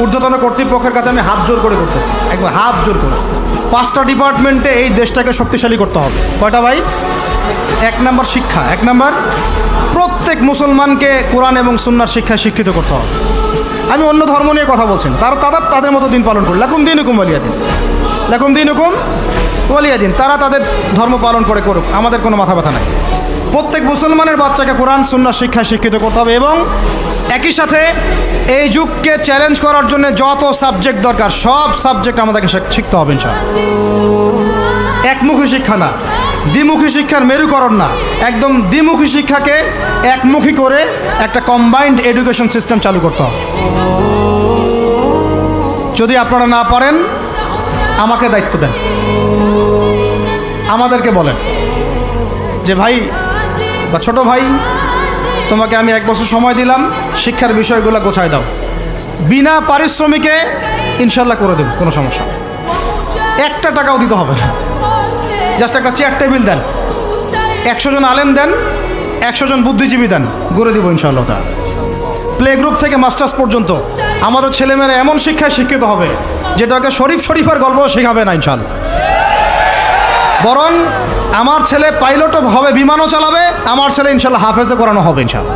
ঊর্ধ্বতন কর্তৃপক্ষের কাছে আমি হাত জোর করে করতেছি, একবার হাত জোর করে। 5টা ডিপার্টমেন্টে এই দেশটাকে শক্তিশালী করতে হবে। কয়টা ভাই? 1 নম্বর শিক্ষা, 1 নম্বর প্রত্যেক মুসলমানকে কোরআন এবং সুন্নাহর শিক্ষায় শিক্ষিত করতে হবে। আমি অন্য ধর্ম নিয়ে কথা বলছি না, তাদের মতো দিন পালন করি। লাকুম দিনুকুম ওয়ালিয়া দিন, লাকুম দিনুকুম ওয়ালিয়া দিন। তারা তাদের ধর্ম পালন করে করুক, আমাদের কোনো মাথা ব্যথা নাই। প্রত্যেক মুসলমানের বাচ্চাকে কোরআন সুন্নাহর শিক্ষায় শিক্ষিত করতে হবে এবং একই সাথে এই যুগকে চ্যালেঞ্জ করার জন্য যত সাবজেক্ট দরকার সব সাবজেক্ট আমাদেরকে শিখতে হবে ইনশাআল্লাহ। একমুখী শিক্ষা না, দ্বিমুখী শিক্ষার মেরুকরণ না, একদম দ্বিমুখী শিক্ষাকে একমুখী করে একটা কম্বাইন্ড এডুকেশন সিস্টেম চালু করতে হবে। যদি আপনারা না পারেন আমাকে দায়িত্ব দেন, আমাদেরকে বলেন যে ভাই বা ছোট ভাই, তোমাকে আমি 1 বছর সময় দিলাম, শিক্ষার বিষয়গুলো গোছায় দাও। বিনা পারিশ্রমিকে ইনশাল্লাহ করে দেব, কোনো সমস্যা। 1 টাকাও দিতে হবে না, জাস্ট একটা চেয়ার টেবিল দেন, 100 জন আলেম দেন, 100 জন বুদ্ধিজীবী দেন, গড়ে দিব ইনশাআল্লাহ। তা প্লে গ্রুপ থেকে মাস্টার্স পর্যন্ত আমাদের ছেলেমেয়েরা এমন শিক্ষায় শিক্ষিত হবে যেটাকে শরীফের গল্প শেখাবে না ইনশাআল্লাহ। বরং আমার ছেলে পাইলটও হবে, বিমানও চালাবে, আমার ছেলে ইনশাআল্লাহ হাফেজও করানো হবে ইনশাআল্লাহ।